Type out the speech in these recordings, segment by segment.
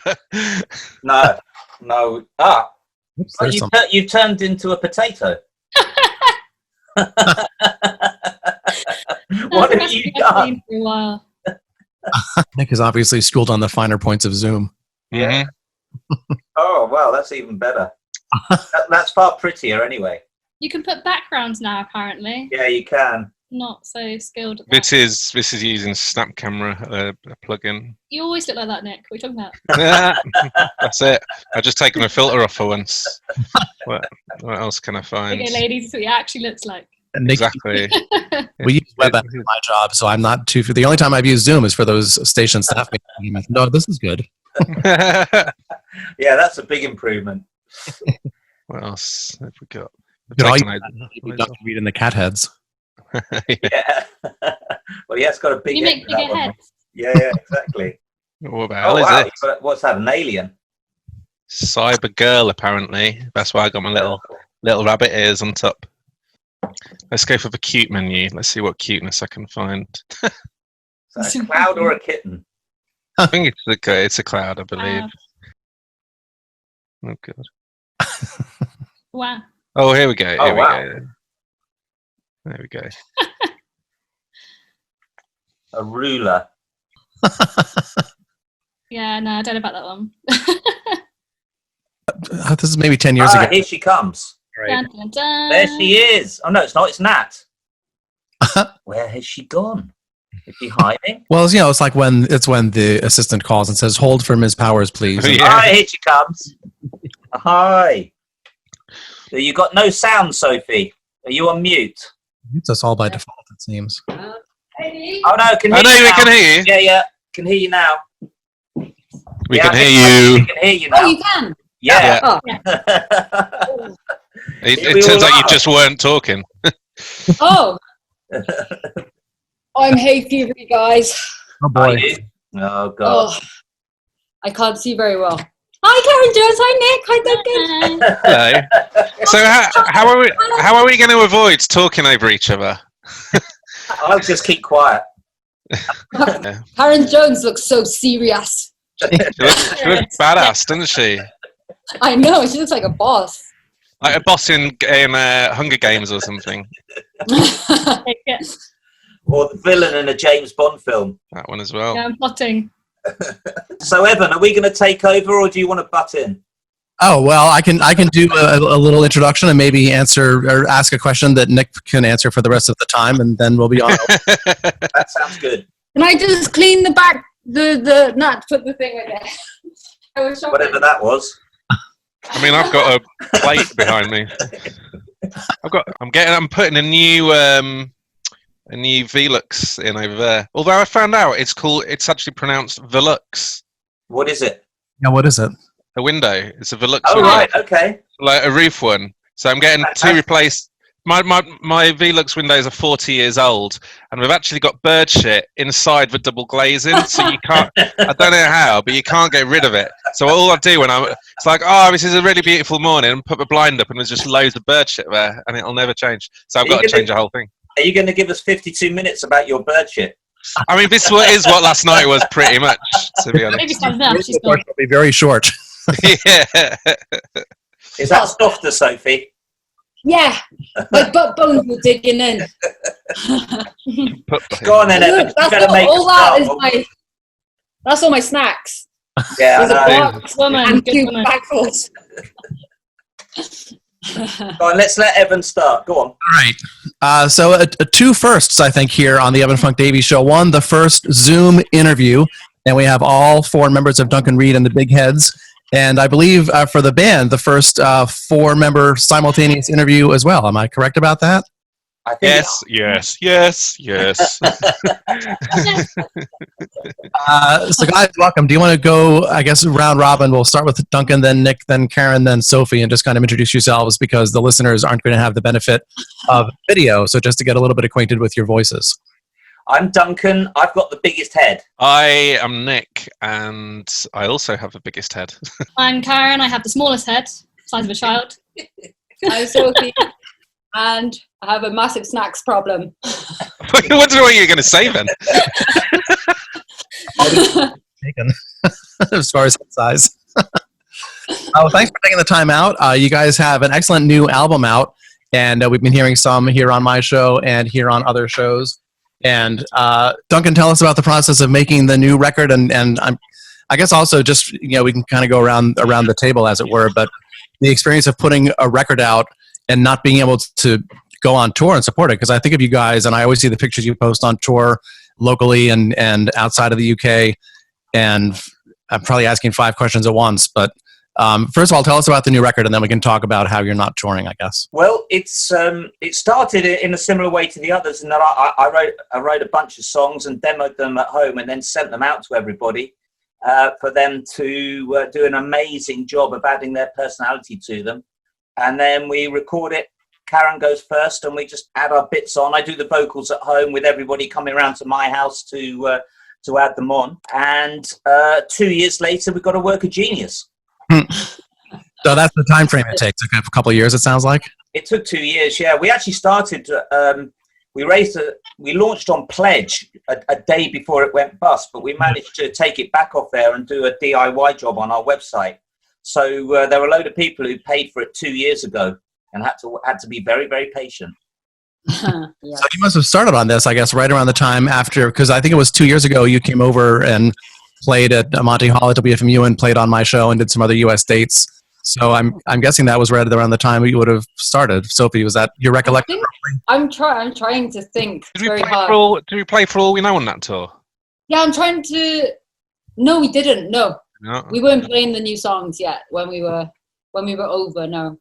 But No. Oops, Oh, there's some. you've turned into a potato. What have you done? For a while. Nick has obviously schooled on the finer points of Zoom. Yeah. Oh, wow, that's even better. That's far prettier anyway. You can put backgrounds now, apparently. Yeah, you can. Not so skilled at that. this is using Snap Camera, a plugin. You always look like that, Nick. What are you talking about? That's it. I've just taken a filter off for once. What else can I find? Okay, ladies, this is what he actually looks like. And Nick, Exactly. we use WebEx for my job, so I'm not too. The only time I've used Zoom is for those station staff meetings. No, this is good. Yeah, that's a big improvement. What else have we got? Duncan Reid and the cat heads. Yeah. Well, yeah, it's got a big You head make for that bigger one. heads. Yeah, exactly. What the hell is wow. this? What's that, an alien? Cyber girl, apparently. That's why I got my little rabbit ears on top. Let's go for the cute menu. Let's see what cuteness I can find. Is that a cloud or a kitten? I think it's a cloud, I believe. Oh god. Wow. Oh, here we go. Here we wow. go. There we go. A ruler. Yeah, no, I don't know about that one. This is maybe 10 years ago. Here she comes. Right. Dun, dun, dun. There she is. Oh, no, it's not. It's Nat. Where has she gone? Is she hiding? Well, you know, it's like when the assistant calls and says, "Hold for Ms. Powers, please." Oh, yeah. Hi, here she comes. Hi. You got no sound, Sophie. Are you on mute? It's us all by default, it seems. Oh, no, can hear I know you we now. can hear you. Yeah, can hear you now. We Yeah, can I hear We you. can hear you now. Oh, you can? Yeah. Oh, It turns out you just weren't talking. oh. I'm hay fevery, guys. Oh Are boy. you? Oh, God. Oh, I can't see very well. Hi, Karen Jones. Hi, Nick. Hi, Duncan. Hello. So how are we going to avoid talking over each other? I'll just keep quiet. Karen Jones looks so serious. She looks badass, doesn't she? I know. She looks like a boss. Like a boss in Hunger Games or something. Take it. Or the villain in a James Bond film. That one as well. Yeah, I'm plotting. So, Evan, are we going to take over or do you want to butt in? Oh well, I can do a little introduction and maybe answer or ask a question that Nick can answer for the rest of the time, and then we'll be on. That sounds good. Can I just clean the back, not put the thing right there? I was shocked. Whatever that was. I mean, I've got a plate behind me. I'm putting a new Velux in over there. Although I found out it's actually pronounced Velux. What is it? Yeah, what is it? A window. It's a Velux Oh, window. right, okay. Like a roof one. So I'm getting two replaced. My Velux windows are 40 years old, and we've actually got bird shit inside the double glazing, so you can't. I don't know how, but you can't get rid of it. So all I do it's like, oh, this is a really beautiful morning, and put the blind up, and there's just loads of bird shit there, and it'll never change. So I've got to change the whole thing. Are you going to give us 52 minutes about your bird shit? I mean, this is what last night was pretty much, to be honest. Maybe something else. She's This gone. will be very short. Yeah. Is that softer, Sophie? Yeah, my butt bones were digging in. Go on then, Evan. Look, that's all my snacks. Yeah, There's a I know. box Woman, and good 2 woman. bagfuls. Go on, let's let Evan start. Go on. All right. So two firsts, I think, here on the Evan Funk Davies Show. One, the first Zoom interview, and we have all 4 members of Duncan Reid and the Big Heads. And I believe for the band, the first 4-member simultaneous interview as well. Am I correct about that? I think Yes. So guys, welcome. Do you want to go, I guess, round robin? We'll start with Duncan, then Nick, then Karen, then Sophie, and just kind of introduce yourselves because the listeners aren't going to have the benefit of video. So just to get a little bit acquainted with your voices. I'm Duncan. I've got the biggest head. I am Nick, and I also have the biggest head. I'm Karen. I have the smallest head, size of a child. I'm Sophie, and I have a massive snacks problem. I wonder what you're going to say then. taken as far as size. Oh, thanks for taking the time out. You guys have an excellent new album out, and we've been hearing some here on my show and here on other shows. And Duncan, tell us about the process of making the new record, and I guess also just we can kind of go around the table, as it were. But the experience of putting a record out and not being able to go on tour and support it, because I think of you guys, and I always see the pictures you post on tour locally and outside of the UK, and I'm probably asking 5 questions at once, but first of all, tell us about the new record, and then we can talk about how you're not touring, I guess. Well, it started in a similar way to the others, in that I wrote a bunch of songs and demoed them at home, and then sent them out to everybody for them to do an amazing job of adding their personality to them. And then we record it. Karen goes first, and we just add our bits on. I do the vocals at home with everybody coming around to my house to add them on. And 2 years later, we got a work of genius. So that's the time frame it takes. A couple of years, it sounds like. It took 2 years. Yeah, we actually started. We launched on Pledge a day before it went bust, but we managed to take it back off there and do a DIY job on our website. So there were a load of people who paid for it 2 years ago and had to be very, very patient. Yeah. So you must have started on this, I guess, right around the time after, because I think it was 2 years ago you came over and played at Monty Hall at WFMU and played on my show and did some other U.S. dates. So I'm guessing that was right around the time you would have started. Sophie, was that your recollection? I'm trying to think. Did we play for all we know on that tour? Yeah, I'm trying to. No, we didn't. No, No. we weren't playing the new songs yet when we were over. No.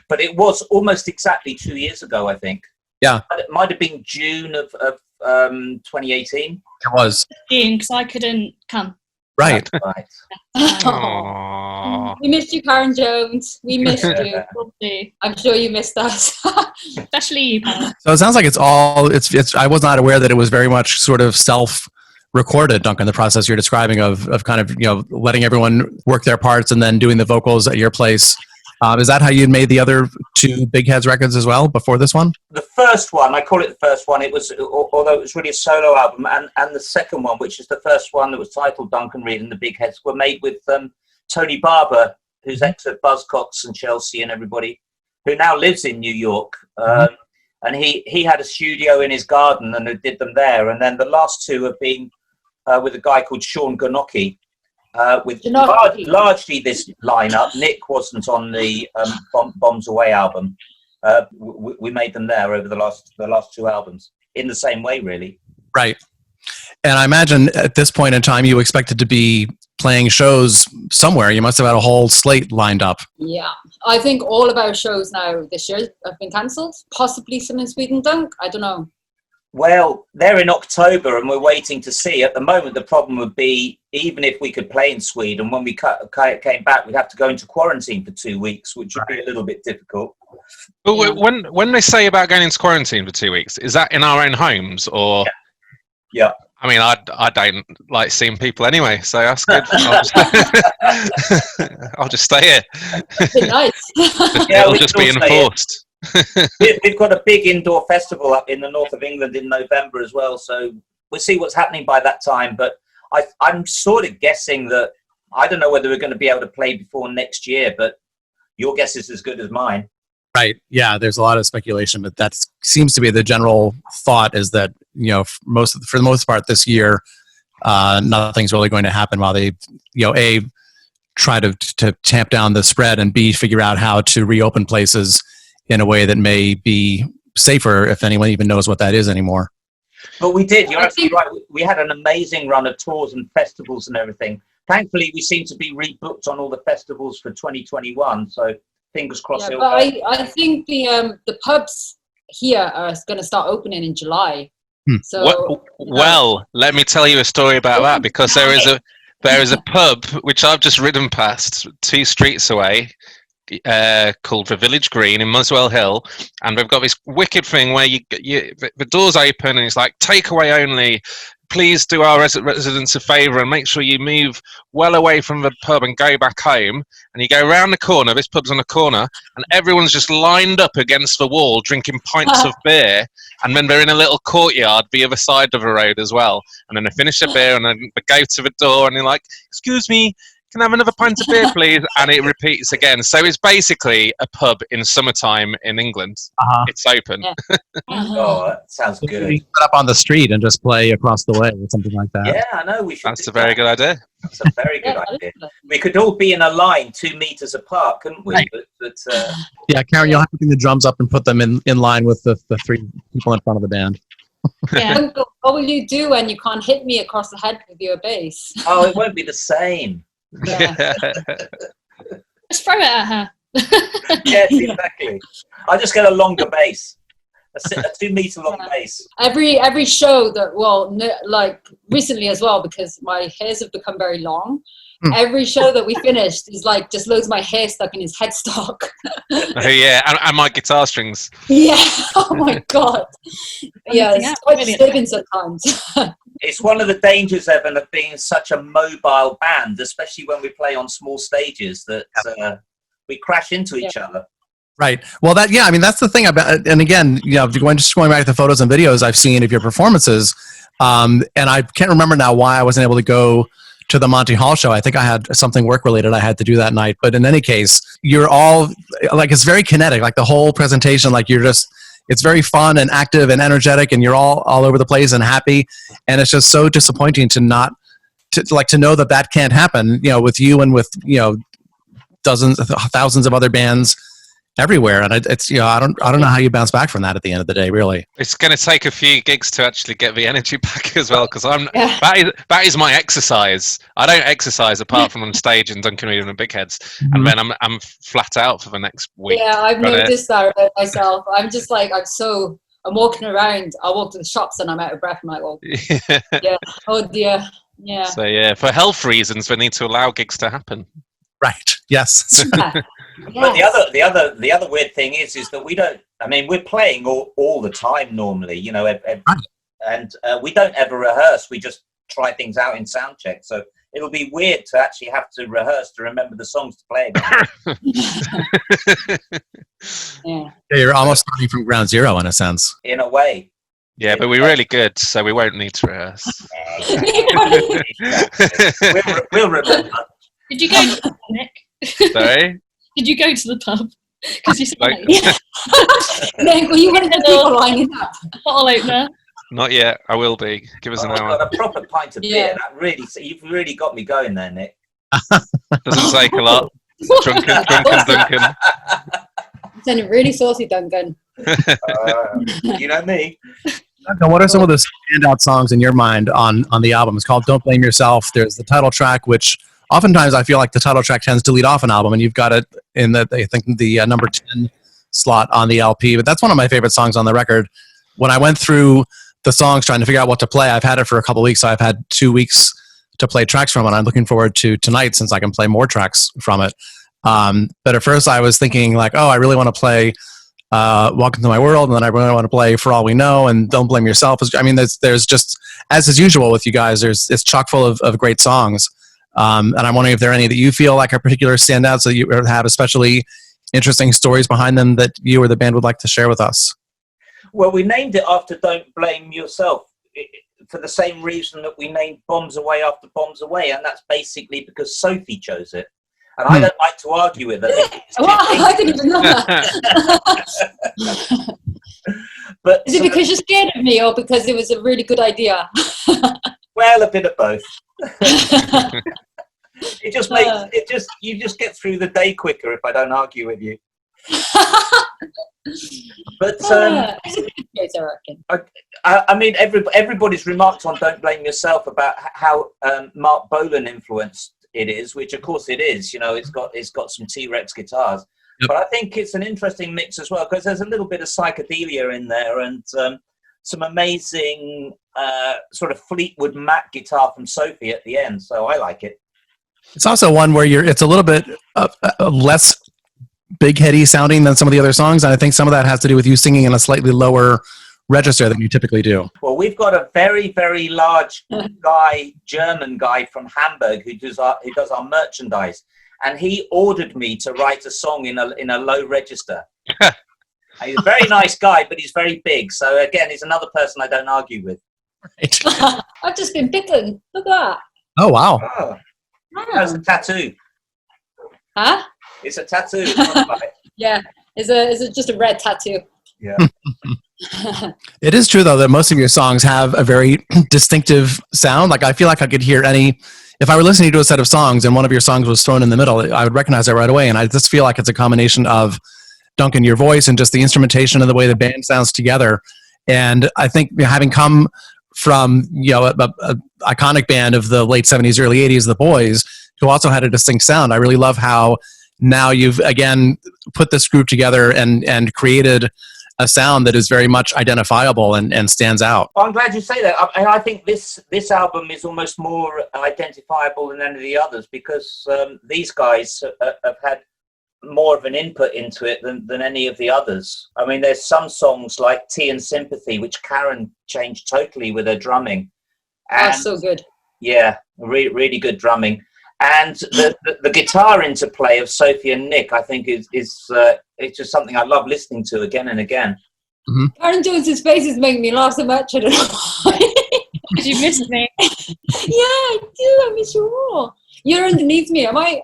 But it was almost exactly 2 years ago, I think. Yeah. It might have been June of 2018. It was. Because I couldn't come. Right. Right. Aww. We missed you, Karen Jones. We missed you. Probably. I'm sure you missed us. Especially you, Pam. So it sounds like it's I was not aware that it was very much sort of self-recorded, Duncan, the process you're describing of kind of, letting everyone work their parts and then doing the vocals at your place. Is that how you made the other 2 Big Heads records as well before this one? The first one, I call it the first one, it was, although it was really a solo album, and the second one, which is the first one that was titled Duncan Reid and the Big Heads, were made with Tony Barber, who's ex at Buzzcocks and Chelsea and everybody, who now lives in New York. And he had a studio in his garden and did them there. And then the last 2 have been with a guy called Sean Gonocki. With largely this lineup. Nick wasn't on the Bombs Away album. We made them there over the last 2 albums in the same way, really. Right. And I imagine at this point in time you expected to be playing shows somewhere. You must have had a whole slate lined up. Yeah, I think all of our shows now this year have been cancelled. Possibly some in Sweden, Dunk. I don't know. Well, they're in October and we're waiting to see. At the moment, the problem would be, even if we could play in Sweden, when we came back, we'd have to go into quarantine for 2 weeks, which would be a little bit difficult. But when they say about going into quarantine for 2 weeks, is that in our own homes or? Yeah. I mean, I don't like seeing people anyway, so that's good. I'll just stay here. Nice. It'll just be enforced. We've got a big indoor festival up in the north of England in November as well, so we'll see what's happening by that time. But I'm sort of guessing that, I don't know whether we're going to be able to play before next year, but your guess is as good as mine. Right. Yeah, there's a lot of speculation, but that seems to be the general thought, is that, for the most part this year, nothing's really going to happen while they, A, try to tamp down the spread, and B, figure out how to reopen places in a way that may be safer, if anyone even knows what that is anymore. But we did. You're absolutely right. We had an amazing run of tours and festivals and everything. Thankfully, we seem to be rebooked on all the festivals for 2021. So fingers crossed. Yeah, but I think the pubs here are going to start opening in July. So well, let me tell you a story about that, because there is a pub which I've just ridden past 2 streets away, called the Village Green in Muswell Hill, and we've got this wicked thing where the doors open and it's like takeaway only, please do our residents a favour and make sure you move well away from the pub and go back home. And you go round the corner, this pub's on a corner, and everyone's just lined up against the wall drinking pints of beer. And then they're in a little courtyard the other side of the road as well. And then they finish their beer and then they go to the door and they're like, excuse me, can I have another pint of beer, please? And it repeats again. So it's basically a pub in summertime in England. It's open. Yeah. Oh, that sounds good. You put up on the street and just play across the way or something like that. Yeah, I know. We should. That's a very good idea. That's a very good idea. We could all be in a line 2 meters apart, couldn't we? Right. But Yeah, Karen, you'll have to bring the drums up and put them in line with the 3 people in front of the band. Yeah. What will you do when you can't hit me across the head with your bass? oh, it won't be the same. Yeah. Just throw it at her. Yes, exactly. I just get a longer bass, a 2 meter long bass. Every show that, like recently as well, because my hairs have become very long. Every show that we finished is like just loads of my hair stuck in his headstock. Oh yeah, and my guitar strings. Yeah. Oh my god. Yeah, it's quite disturbing sometimes. It's one of the dangers, Evan, of being such a mobile band, especially when we play on small stages, that we crash into each other. Right. Well, that's the thing about, and again, going back to the photos and videos I've seen of your performances, and I can't remember now why I wasn't able to go to the Monty Hall show. I think I had something work related I had to do that night. But in any case, you're all like, it's very kinetic, like the whole presentation, like it's very fun and active and energetic, and you're all over the place and happy. And it's just so disappointing to know that can't happen, with you and with, dozens, thousands of other bands everywhere. And it's, I don't know how you bounce back from that at the end of the day, really. It's going to take a few gigs to actually get the energy back as well, because that is my exercise. I don't exercise apart from on stage in Duncan, Reid and the Big Heads, and then I'm flat out for the next week. Yeah, I've noticed that about myself. I'm just like, I'm walking around. I walk to the shops and I'm out of breath. I'm like, oh, yeah, oh dear, yeah. So yeah, for health reasons, we need to allow gigs to happen. Right. Yes. Yeah. But the other weird thing is that we don't. I mean, we're playing all the time normally, and we don't ever rehearse. We just try things out in sound check. So it'll be weird to actually have to rehearse to remember the songs to play again. Yeah. You're almost starting from ground zero in a sense. In a way. Yeah, but we're really good, so we won't need to rehearse. Exactly. We'll remember. Did you go to the pub, Nick? Sorry? Did you go to the pub? Because you said Nick, were you one of the people lining up? bottle opener. Not yet. I will be. Give us an hour. I've got a proper pint of beer. You've really got me going there, Nick. Doesn't take a lot. Drunken Duncan. You sounded really saucy, Duncan. You know me. Duncan, what are some of the standout songs in your mind on the album? It's called Don't Blame Yourself. There's the title track, which oftentimes I feel like the title track tends to lead off an album, and you've got it in the number 10 slot on the LP. But that's one of my favorite songs on the record. When I went through the songs trying to figure out what to play, I've had it for a couple of weeks, so I've had 2 weeks to play tracks from it. I'm looking forward to tonight since I can play more tracks from it. But at first I was thinking like, I really want to play Welcome to My World, and then I really want to play For All We Know and Don't Blame Yourself. I mean, there's just, as is usual with you guys, it's chock full of great songs. And I'm wondering if there are any that you feel like are particular standouts, that you have especially interesting stories behind them that you or the band would like to share with us. Well, we named it after Don't Blame Yourself for the same reason that we named Bombs Away after Bombs Away, and that's basically because Sophie chose it. And I don't like to argue with her. I didn't even know that. But is it because you're scared of me, or because it was a really good idea? Well, a bit of both. It just makes you just get through the day quicker if I don't argue with you. But I mean, everybody's remarked on Don't Blame Yourself about how Mark Bolan influenced it is, which of course it is. It's got some T-Rex guitars, but I think it's an interesting mix as well, because there's a little bit of psychedelia in there and some amazing sort of Fleetwood Mac guitar from Sophie at the end. So I like it. It's also one where it's a little bit less big heady sounding than some of the other songs, and I think some of that has to do with you singing in a slightly lower register than you typically do? Well, we've got a very, very large guy, German guy from Hamburg who does our merchandise, and he ordered me to write a song in a low register. He's a very nice guy, but he's very big. So again, he's another person I don't argue with. Right. I've just been bitten. Look at that. Oh, wow. Oh, that's a tattoo. Huh? It's a tattoo. It's not a bite. Yeah. Is it just a red tattoo? Yeah. It is true, though, that most of your songs have a very distinctive sound. Like, I feel like I could hear if I were listening to a set of songs and one of your songs was thrown in the middle, I would recognize it right away. And I just feel like it's a combination of, Duncan, your voice and just the instrumentation and the way the band sounds together. And I think having come from, a iconic band of the late 70s, early 80s, The Boys, who also had a distinct sound, I really love how now you've, again, put this group together and created a sound that is very much identifiable and stands out. Well, I'm glad you say that. I think this album is almost more identifiable than any of the others because these guys have had more of an input into it than any of the others. I mean, there's some songs like Tea and Sympathy, which Karen changed totally with her drumming. And, so good. Yeah, really good drumming. And the guitar interplay of Sophie and Nick, I think, is it's just something I love listening to again and again. Mm-hmm. Karen Jones's face is making me laugh so much. I don't know why. Because you missed me. Yeah, I do. I miss you all. You're underneath me. Am I?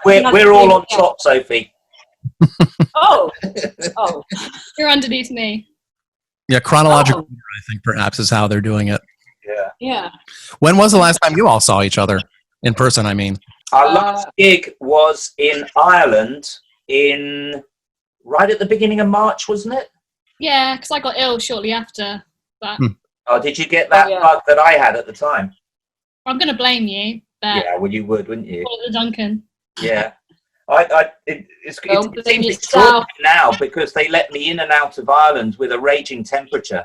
We're all on top, Sophie. Oh. You're underneath me. Yeah, chronological order, I think, perhaps, is how they're doing it. Yeah. When was the last time you all saw each other? In person, I mean. Our last gig was in Ireland right at the beginning of March, wasn't it? Yeah, because I got ill shortly after that. Oh, did you get that bug that I had at the time? I'm going to blame you. Yeah, well, you would, wouldn't you? For the Duncan. Yeah. It seems extraordinary now because they let me in and out of Ireland with a raging temperature,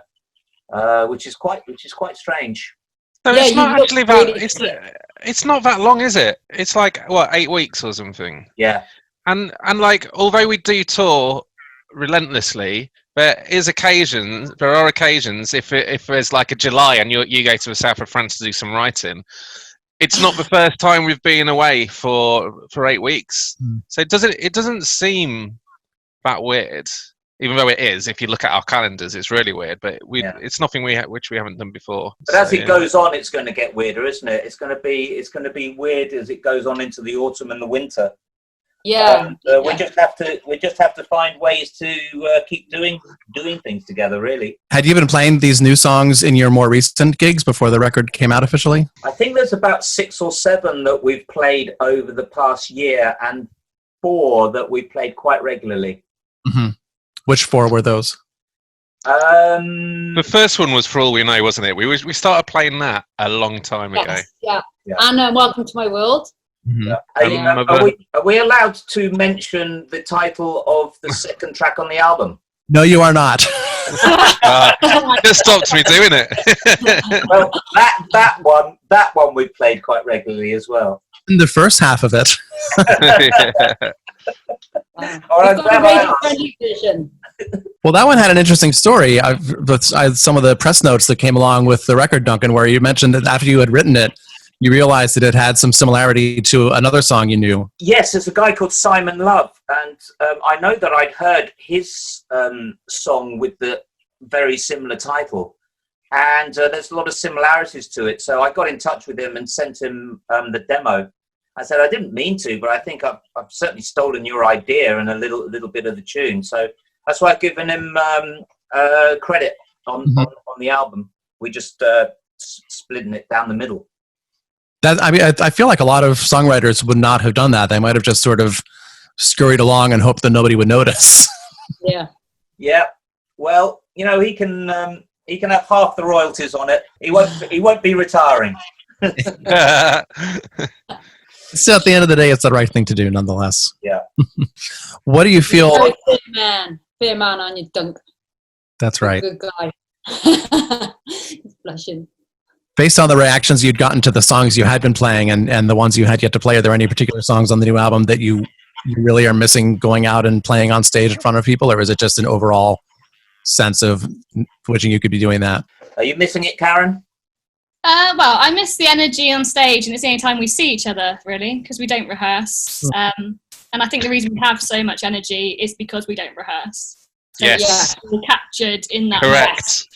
which is quite strange. So it's not actually that. It's not that long, is it? It's like 8 weeks or something. Yeah. And like, although we do tour relentlessly, there are occasions if there's like a July and you go to the south of France to do some writing. It's not the first time we've been away for 8 weeks, so it doesn't seem that weird, even though it is. If you look at our calendars, it's really weird. But it's nothing which we haven't done before. But as it goes on, it's going to get weirder, isn't it? It's going to be weird as it goes on into the autumn and the winter. Yeah. We just have to find ways to keep doing things together, really. Had you been playing these new songs in your more recent gigs before the record came out officially? I think there's about 6 or 7 that we've played over the past year and 4 that we played quite regularly. Mm-hmm. Which 4 were those? The first one was For All We Know, wasn't it? We started playing that a long time ago. Yeah. And Welcome to My World. Mm-hmm. Are we allowed to mention the title of the second track on the album? No, you are not. Just stopped me doing it. Well, that one we played quite regularly as well. In the first half of it. Well, that one had an interesting story. Some of the press notes that came along with the record, Duncan, where you mentioned that after you had written it, you realized that it had some similarity to another song you knew. Yes, there's a guy called Simon Love, and I know that I'd heard his song with the very similar title, and there's a lot of similarities to it. So I got in touch with him and sent him the demo. I said, I didn't mean to, but I think I've certainly stolen your idea and a little bit of the tune. So that's why I've given him credit on the album. We just splitting it down the middle. I feel like a lot of songwriters would not have done that. They might have just sort of scurried along and hoped that nobody would notice. Yeah. Yeah. Well, he can have half the royalties on it. He won't be retiring. So at the end of the day, it's the right thing to do, nonetheless. Yeah. What do you feel? Fair man on your dunk. That's right. Good guy. He's blushing. Based on the reactions you'd gotten to the songs you had been playing and the ones you had yet to play, are there any particular songs on the new album that you really are missing going out and playing on stage in front of people, or is it just an overall sense of wishing you could be doing that. Are you missing it, Karen? Well, I miss the energy on stage, and it's the only time we see each other, really, because we don't rehearse. And I think the reason we have so much energy is because we don't rehearse. So Yes. we're captured in that. Correct.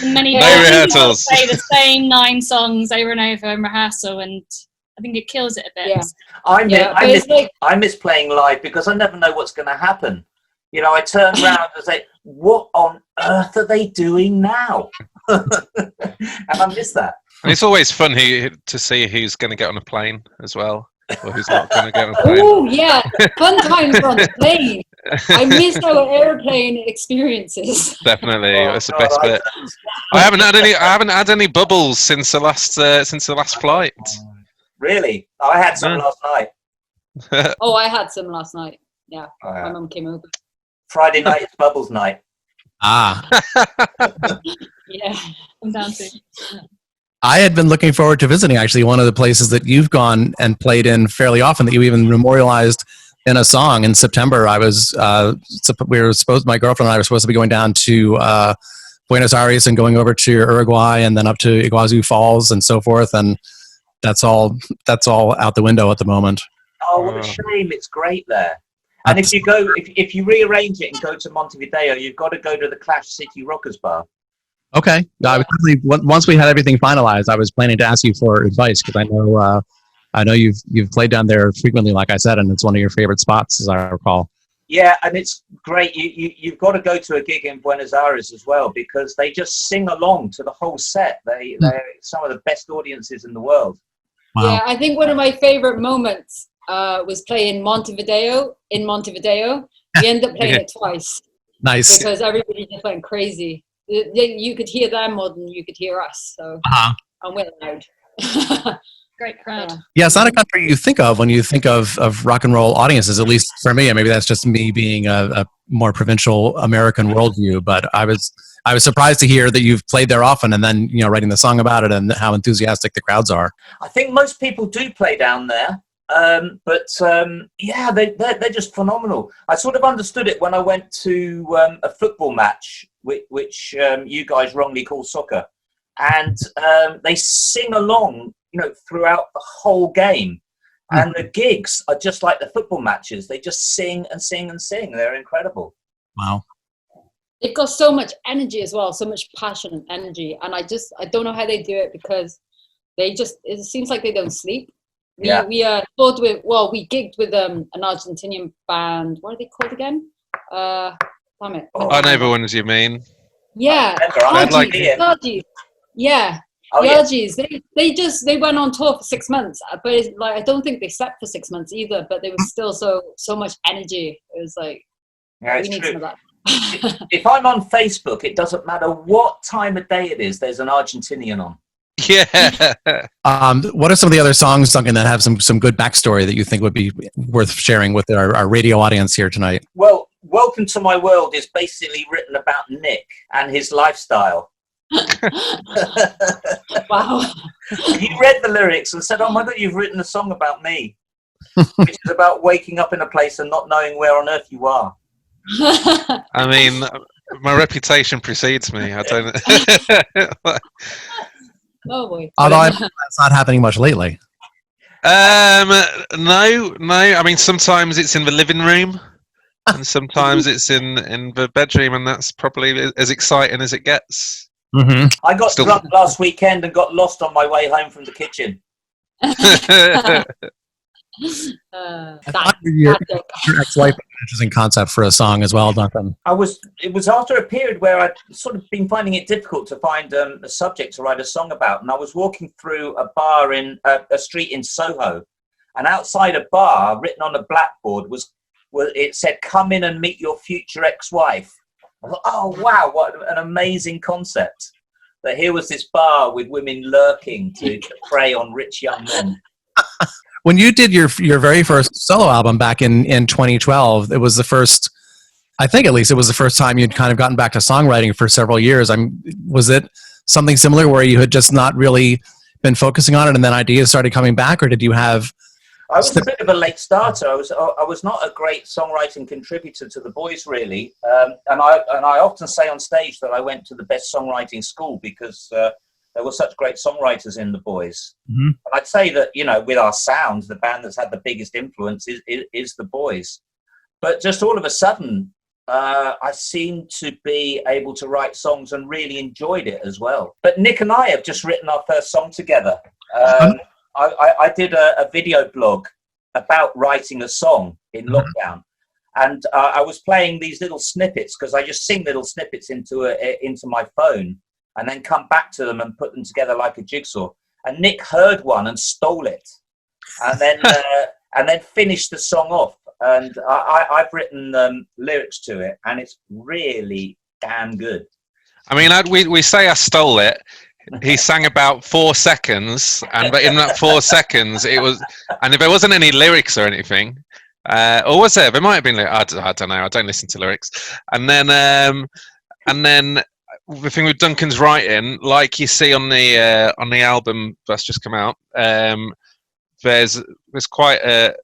Many No rehearsals. play the same 9 songs over and over in rehearsal, and I think it kills it a bit. Yeah. I miss playing live because I never know what's going to happen. You know, I turn around and say, what on earth are they doing now? And I miss that. And it's always fun to see who's going to get on a plane as well, or who's not going to get on a plane. Oh yeah, fun times on the plane. I miss our airplane experiences. Definitely, that's the best bit. I haven't had any bubbles since the last flight. Really? I had some last night. Oh, I had some last night. Yeah, Oh, yeah. my mum came over. Friday night is bubbles night. Yeah, I'm down to. I had been looking forward to visiting actually one of the places that you've gone and played in fairly often that you even memorialized in a song in September. I was my girlfriend and I were supposed to be going down to Buenos Aires and going over to Uruguay and then up to Iguazu Falls and so forth, and that's all out the window at the moment. Oh, what a shame! It's great there. And if you rearrange it and go to Montevideo, you've got to go to the Clash City Rockers Bar. Okay. Once we had everything finalized, I was planning to ask you for advice because I know you've played down there frequently, like I said, and it's one of your favorite spots, as I recall. Yeah, and it's great. You've got to go to a gig in Buenos Aires as well because they just sing along to the whole set. They're some of the best audiences in the world. Wow. Yeah, I think one of my favorite moments was playing Montevideo. In Montevideo, we ended up playing it twice. Nice. Because everybody just went crazy. You could hear them more than you could hear us. So, and we're loud. Great crowd. Yeah, it's not a country you think of when you think of rock and roll audiences, at least for me, and maybe that's just me being a more provincial American worldview, but I was surprised to hear that you've played there often and then, writing the song about it and how enthusiastic the crowds are. I think most people do play down there, but they're just phenomenal. I sort of understood it when I went to a football match, which you guys wrongly call soccer, and they sing along throughout the whole game. And the gigs are just like the football matches. They just sing and sing and sing. They're incredible. Wow. They've got so much energy as well, so much passion and energy. And I don't know how they do it because it seems like they don't sleep. We gigged with an Argentinian band. What are they called again? Damn it. I know the ones you mean. Yeah. Argies. Yeah. Oh, the yeah. Argies, they went on tour for 6 months, but I don't think they slept for 6 months either. But there was still so much energy. It was like, yeah, we need true. some of that. If I'm on Facebook, it doesn't matter what time of day it is. There's an Argentinian on. Yeah. What are some of the other songs, Duncan, that have some good backstory that you think would be worth sharing with our radio audience here tonight? Well, Welcome to My World is basically written about Nick and his lifestyle. Wow. He read the lyrics and said, "Oh my God, you've written a song about me," which is about waking up in a place and not knowing where on earth you are. I mean, my reputation precedes me. I don't. Oh boy. Although that's not happening much lately. No. I mean, sometimes it's in the living room, and sometimes it's in the bedroom, and that's probably as exciting as it gets. Mm-hmm. I got drunk last weekend and got lost on my way home from the kitchen. Your ex-wife is an interesting concept for a song as well, Duncan. It was after a period where I'd sort of been finding it difficult to find a subject to write a song about, and I was walking through a bar in a street in Soho, and outside a bar, written on a blackboard, it said, "Come in and meet your future ex-wife." I thought, oh wow, what an amazing concept! That here was this bar with women lurking to prey on rich young men. When you did your very first solo album back in 2012, it was the first, I think at least it was the first time you'd kind of gotten back to songwriting for several years. Was it something similar where you had just not really been focusing on it and then ideas started coming back, or did you have I was a bit of a late starter. I was not a great songwriting contributor to the boys, really. And I often say on stage that I went to the best songwriting school because there were such great songwriters in the boys. Mm-hmm. And I'd say that, you know, with our sound, the band that's had the biggest influence is the boys. But just all of a sudden, I seemed to be able to write songs and really enjoyed it as well. But Nick and I have just written our first song together. I did a video blog about writing a song in lockdown. And I was playing these little snippets because I just sing little snippets into my phone and then come back to them and put them together like a jigsaw. And Nick heard one and stole it, and then finished the song off. And I've written lyrics to it, and it's really damn good. I mean, we say I stole it. He sang about 4 seconds, but in that 4 seconds, it was, and if there wasn't any lyrics or anything, or was there? There might have been. I don't know. I don't listen to lyrics. And then the thing with Duncan's writing, like you see on the album that's just come out, there's quite a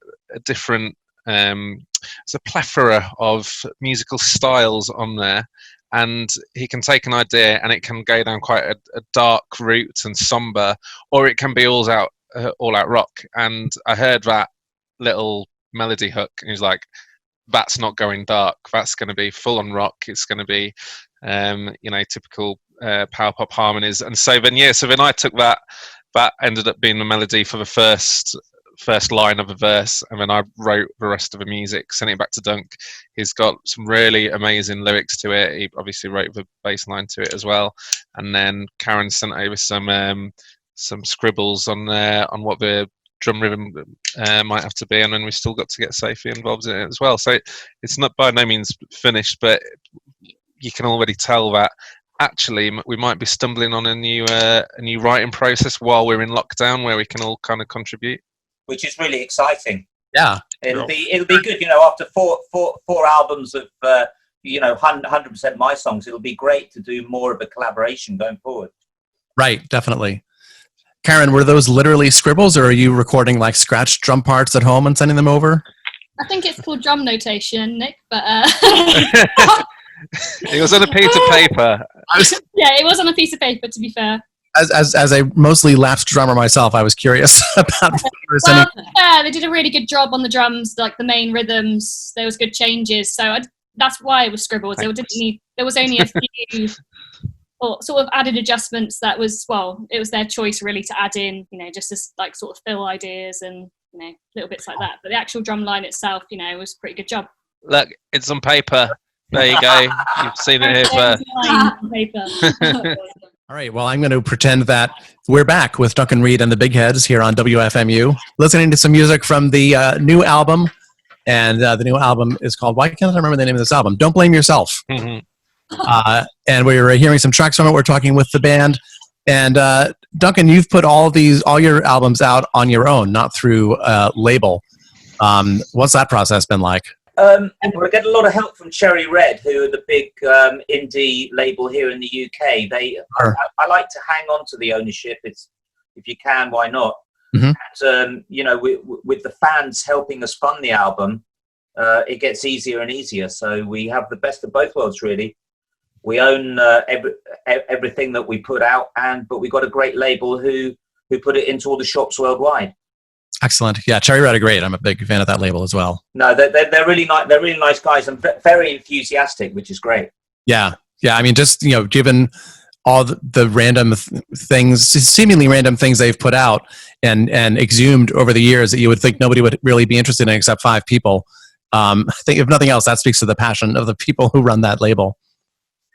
different. There's a plethora of musical styles on there, and he can take an idea and it can go down quite a dark route and somber, or it can be all out rock. And I heard that little melody hook, and he's like, "That's not going dark. That's going to be full on rock. It's going to be, typical power pop harmonies." And so then I took that ended up being the melody for the first line of a verse, and then I wrote the rest of the music, sent it back to Dunk. He's got some really amazing lyrics to it. He obviously wrote the bass line to it as well, and then Karen sent over some scribbles on what the drum rhythm might have to be, and then we still got to get Sophie involved in it as well. So it's not by no means finished, but you can already tell that actually we might be stumbling on a new writing process while we're in lockdown, where we can all kind of contribute, which is really exciting. Yeah, it'll be good. You know, after four albums of 100% my songs, it'll be great to do more of a collaboration going forward. Right, definitely. Karen, were those literally scribbles, or are you recording like scratch drum parts at home and sending them over? I think it's called drum notation, Nick, but it was on a piece of paper. Yeah, it was on a piece of paper, to be fair. As a mostly lapsed drummer myself, I was curious about. They did a really good job on the drums, like the main rhythms. There was good changes, so that's why it was scribbled. There was only a few sort of added adjustments that was, it was their choice really to add in, just as like sort of fill ideas and little bits like that. But the actual drum line itself, was a pretty good job. Look, it's on paper. There you go. You've seen it here first. All right, well, I'm going to pretend that we're back with Duncan Reid and the Big Heads here on WFMU, listening to some music from the new album. And the new album is called, why can't I remember the name of this album? Don't Blame Yourself. Mm-hmm. And we were hearing some tracks from it. We're talking with the band. And Duncan, you've put all your albums out on your own, not through a label. What's that process been like? I get a lot of help from Cherry Red, who are the big indie label here in the UK. I like to hang on to the ownership. If you can, why not? Mm-hmm. And, with the fans helping us fund the album, it gets easier and easier. So we have the best of both worlds, really. We own everything that we put out, but we got a great label who put it into all the shops worldwide. Excellent. Yeah, Cherry Red are great. I'm a big fan of that label as well. No, they're really nice. They're really nice guys and very enthusiastic, which is great. Yeah. I mean, just given all the random things, seemingly random things they've put out and exhumed over the years that you would think nobody would really be interested in except 5 people. I think if nothing else, that speaks to the passion of the people who run that label.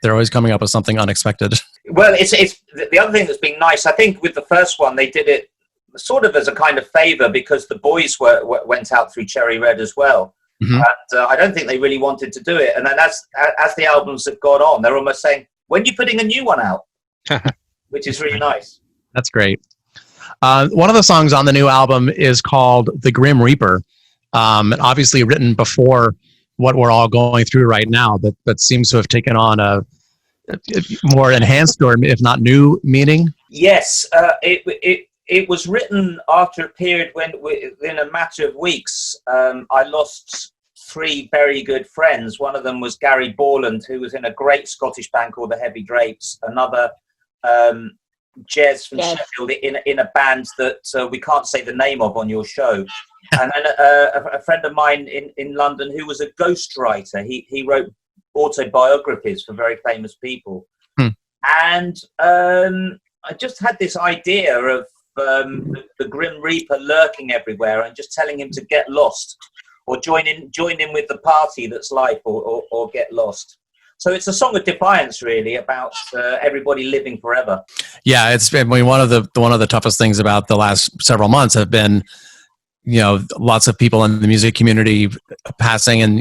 They're always coming up with something unexpected. Well, it's the other thing that's been nice. I think with the first one, they did it sort of as a kind of favor because the boys went out through Cherry Red as well. Mm-hmm. And I don't think they really wanted to do it. And then as the albums have gone on, they're almost saying, when are you putting a new one out? Which is really nice. That's great. One of the songs on the new album is called The Grim Reaper. Obviously written before what we're all going through right now, but seems to have taken on a more enhanced or if not new meaning. Yes, it it was written after a period when, within a matter of weeks, I lost 3 very good friends. One of them was Gary Borland, who was in a great Scottish band called the Heavy Drapes. Another, Jez from Sheffield, in a band that we can't say the name of on your show. And then a friend of mine in London who was a ghostwriter. He wrote autobiographies for very famous people. And I just had this idea of the Grim Reaper lurking everywhere and just telling him to get lost or join in with the party that's life, or get lost. So it's a song of defiance, really, about everybody living forever. Yeah, it's been one of the toughest things about the last several months have been, lots of people in the music community passing, and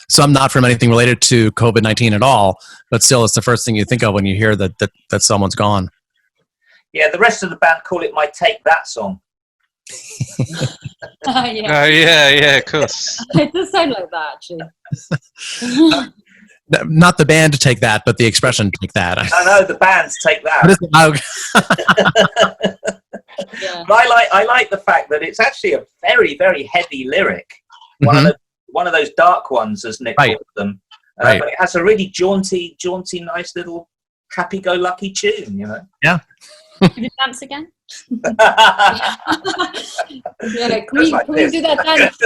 some not from anything related to COVID-19 at all, but still, it's the first thing you think of when you hear that someone's gone. Yeah, the rest of the band call it my Take That song. Yeah. Yeah, of course. It does sound like that, actually. Not the band to take that, but the expression "take that." I know the bands take that. Yeah. But I like the fact that it's actually a very, very heavy lyric. One of those dark ones, as Nick called them. Right. But it has a really jaunty, nice little happy-go-lucky tune, Yeah. Can you dance again? Yeah, can we do that dance?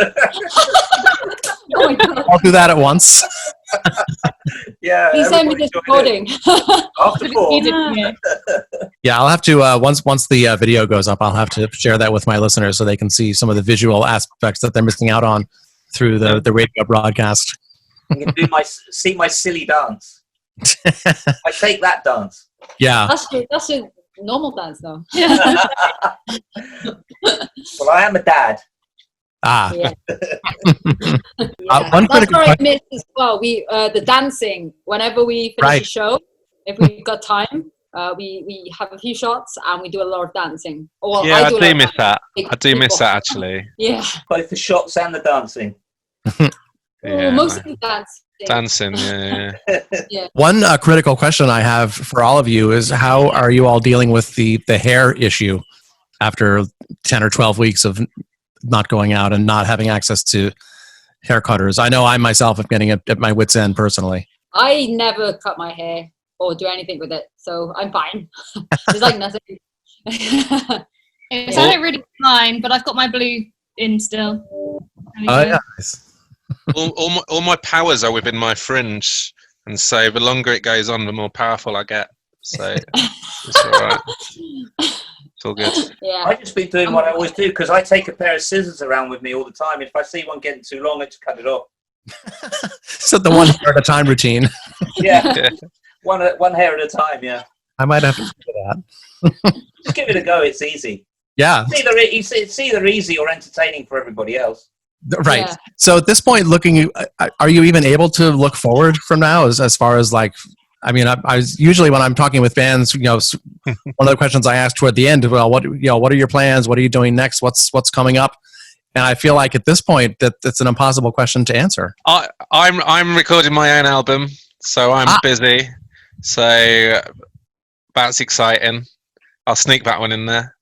Oh my God. I'll do that at once. Yeah. Please send me this recording. After 4. Yeah, I'll have to once the video goes up, I'll have to share that with my listeners so they can see some of the visual aspects that they're missing out on through the radio broadcast. You can see my silly dance. I take that dance. Yeah. That's a normal dance, though. Well, I am a dad. Ah. Yeah. One That's critical what I question. miss as well. We the dancing. Whenever we finish a show, if we've got time, we have a few shots and we do a lot of dancing. Well, Yeah, I do a lot do of miss that. dancing. I do miss that, actually. Yeah. Both the shots and the dancing. Yeah, Most of the dancing. dancing, yeah. One critical question I have for all of you is how are you all dealing with the hair issue after 10 or 12 weeks of not going out and not having access to hair cutters? I know I myself am getting at my wit's end personally. I never cut my hair or do anything with it, so I'm fine. It's like nothing. It's I don't really mind, but I've got my blue in still. Oh, yeah. all my powers are within my fringe, and so the longer it goes on, the more powerful I get. So it's all right. It's all good. Yeah. I've just been doing what I always do, because I take a pair of scissors around with me all the time. If I see one getting too long, I just cut it off. So the one hair at a time routine. Yeah. Yeah. One hair at a time, yeah. I might have to do that. Just give it a go. It's easy. Yeah. It's either easy or entertaining for everybody else. Right. Yeah. So at this point, are you even able to look forward from now as far as like, I mean, I was usually when I'm talking with bands, one of the questions I ask toward the end, well, what are your plans? What are you doing next? What's coming up? And I feel like at this point that it's an impossible question to answer. I'm recording my own album, so I'm busy. So that's exciting. I'll sneak that one in there.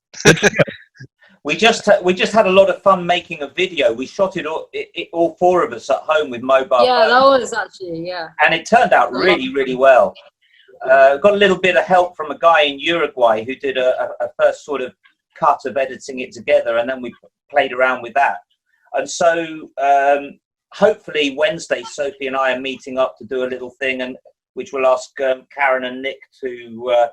We just had a lot of fun making a video. We shot it all 4 of us at home with mobile Yeah, that phones. was actually, yeah. And it turned out really, really well. Got a little bit of help from a guy in Uruguay who did a first sort of cut of editing it together, and then we played around with that. And so hopefully Wednesday, Sophie and I are meeting up to do a little thing, and which we'll ask Karen and Nick to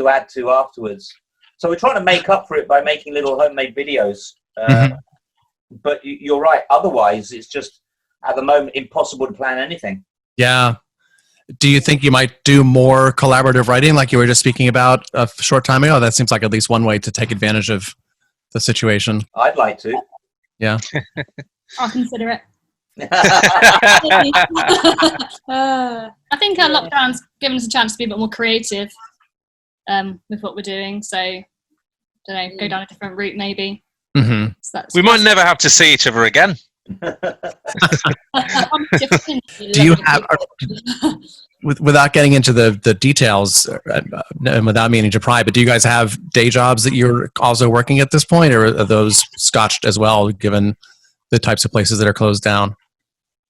add to afterwards. So we're trying to make up for it by making little homemade videos. But you're right. Otherwise, it's just, at the moment, impossible to plan anything. Yeah. Do you think you might do more collaborative writing like you were just speaking about a short time ago? That seems like at least one way to take advantage of the situation. I'd like to. Yeah. I'll consider it. Uh, I think our lockdown's given us a chance to be a bit more creative with what we're doing. So, I don't know, go down a different route maybe. Mm-hmm. So We might never have to see each other again. Do you have without getting into the details, and without meaning to pry, but do you guys have day jobs that you're also working at this point, or are those scotched as well, given the types of places that are closed down?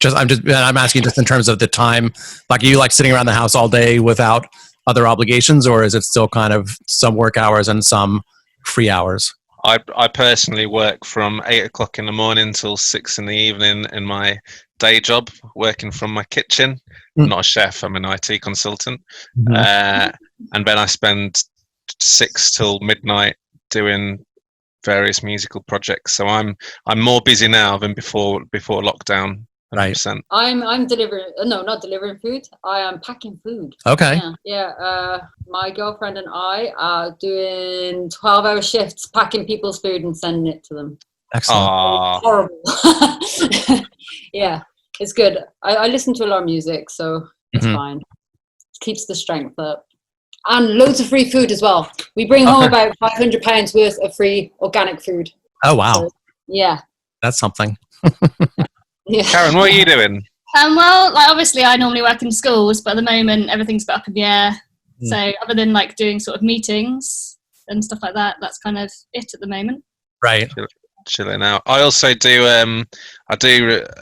I'm asking just in terms of the time. Like, are you like sitting around the house all day without other obligations, or is it still kind of some work hours and some free hours? I personally work from 8 o'clock in the morning till 6 in the evening in my day job, working from my kitchen. I'm not a chef, I'm an IT consultant. And then I spend 6 till midnight doing various musical projects. So I'm more busy now than before lockdown. 100%. Right. I'm delivering, no, not delivering food. I am packing food. Okay. Yeah. My girlfriend and I are doing 12-hour shifts packing people's food and sending it to them. Excellent. Horrible. Yeah, it's good. I listen to a lot of music, so it's fine. It keeps the strength up. And loads of free food as well. We bring home about £500 worth of free organic food. Oh, wow. So, yeah. That's something. Yeah. Karen, what are you doing? Well, like obviously I normally work in schools, but at the moment everything's a bit up in the air. So other than like doing sort of meetings and stuff like that, that's kind of it at the moment. Right. Chilling out. I also do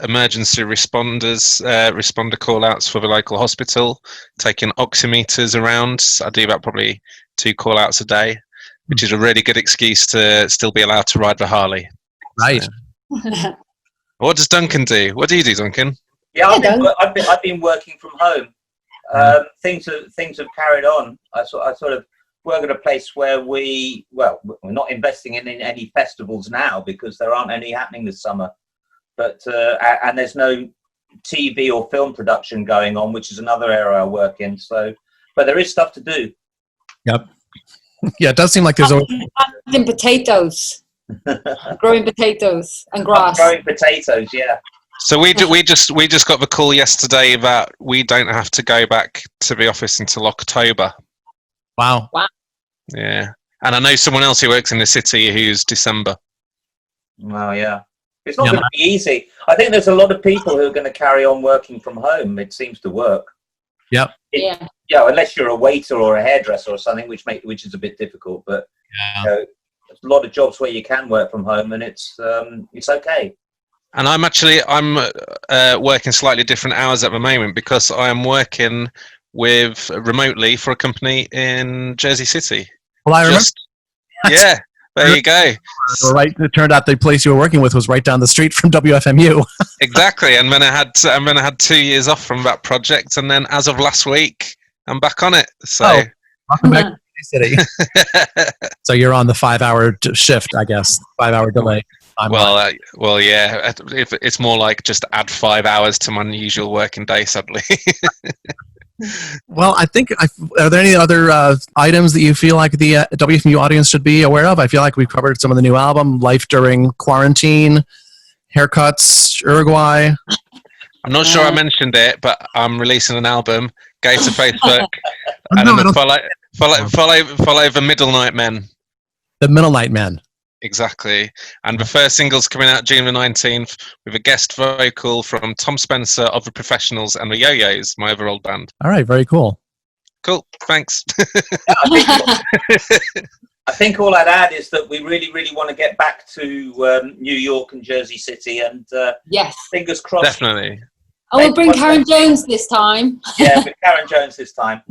emergency responder call outs for the local hospital, taking oximeters around. I do about probably 2 call outs a day, which is a really good excuse to still be allowed to ride the Harley. Right. So. What does Duncan do? What do you do, Duncan? Yeah, I've been working from home. Things have carried on. I sort of work at a place where we're not investing in any festivals now because there aren't any happening this summer. But and there's no TV or film production going on, which is another area I work in. So, but there is stuff to do. Yep. Yeah, it does seem like there's planting potatoes. Growing potatoes and grass. Growing potatoes, yeah. So we just got the call yesterday that we don't have to go back to the office until October. Wow. Yeah, and I know someone else who works in the city who's December. Well, yeah, it's not going to be easy. I think there's a lot of people who are going to carry on working from home. It seems to work. Yep. Yeah, unless you're a waiter or a hairdresser or something, which is a bit difficult. But there's a lot of jobs where you can work from home, and it's okay. And I'm working slightly different hours at the moment because I am working remotely for a company in Jersey City. Well, I remember. Yeah, there you go. Right, it turned out the place you were working with was right down the street from WFMU. Exactly, and then I had 2 years off from that project, and then as of last week, I'm back on it. So, welcome back to Jersey City. So you're on the 5-hour shift, I guess. 5-hour delay. Well, yeah. It's more like just add 5 hours to my usual working day, sadly. Well, I think, are there any other items that you feel like the WFMU audience should be aware of? I feel like we've covered some of the new album, Life During Quarantine, Haircuts, Uruguay. I'm not sure I mentioned it, but I'm releasing an album. Go to Facebook and follow the Middle Night Men. The Middle Night Men. Exactly. And the first single's coming out June the 19th with a guest vocal from Tom Spencer of The Professionals and the Yo-Yos, my other old band. All right, very cool. Cool, thanks. I think all I'd add is that we really, really want to get back to New York and Jersey City, and yes, fingers crossed. Definitely. I will bring Karen Jones this time. Yeah, with Karen Jones this time.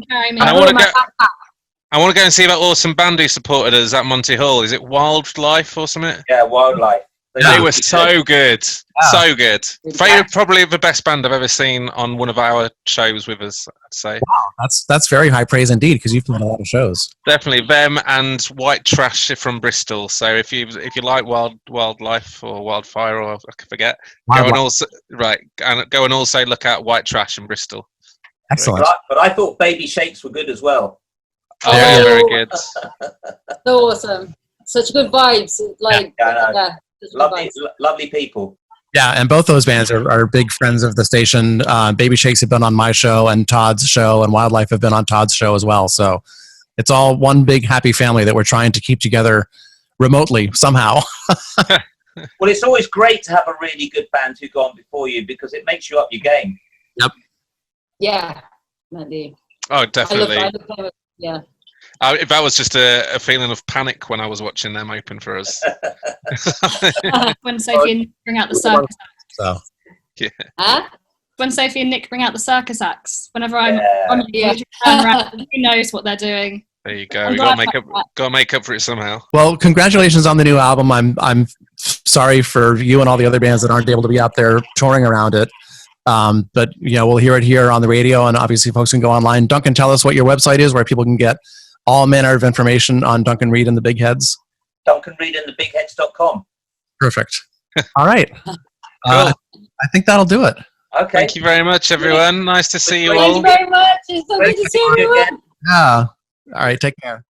I want to go and see that awesome band who supported us at Monty Hall. Is it Wildlife or something? Yeah, Wildlife. They were so good. So good. Probably the best band I've ever seen on one of our shows with us, I'd say. Wow, that's very high praise indeed, because you've done a lot of shows. Definitely them and White Trash from Bristol. So if you like Wildlife or Wildfire, or I forget, go and also look at White Trash in Bristol. Excellent. But I thought Baby Shakes were good as well. Oh, yeah, very good. So awesome. Such good vibes. Lovely people. Yeah, and both those bands are big friends of the station. Baby Shakes have been on my show and Todd's show, and Wildlife have been on Todd's show as well. So it's all one big happy family that we're trying to keep together remotely somehow. Well, it's always great to have a really good band who go on before you, because it makes you up your game. Yep. Yeah. definitely. Oh, definitely. I love playing with, yeah. That was just a feeling of panic when I was watching them open for us. When Sophie and Nick bring out the circus acts. So Yeah. Huh? When Sophie and Nick bring out the circus acts. Whenever I'm Yeah. on you, just turn around, who knows what they're doing. There you go. I'm We got glad to make up for it somehow. well, congratulations on the new album. I'm sorry for you and all the other bands that aren't able to be out there touring around it. But we'll hear it here on the radio, and obviously folks can go online. Duncan, tell us what your website is, where people can get all manner of information on Duncan Reid and the Big Heads. DuncanReidandTheBigHeads.com. Perfect. All right. Cool. I think that'll do it. Okay. Thank you very much, everyone. Nice to see you Thank all. you very much. It's so good to see everyone. Yeah. All right. Take care.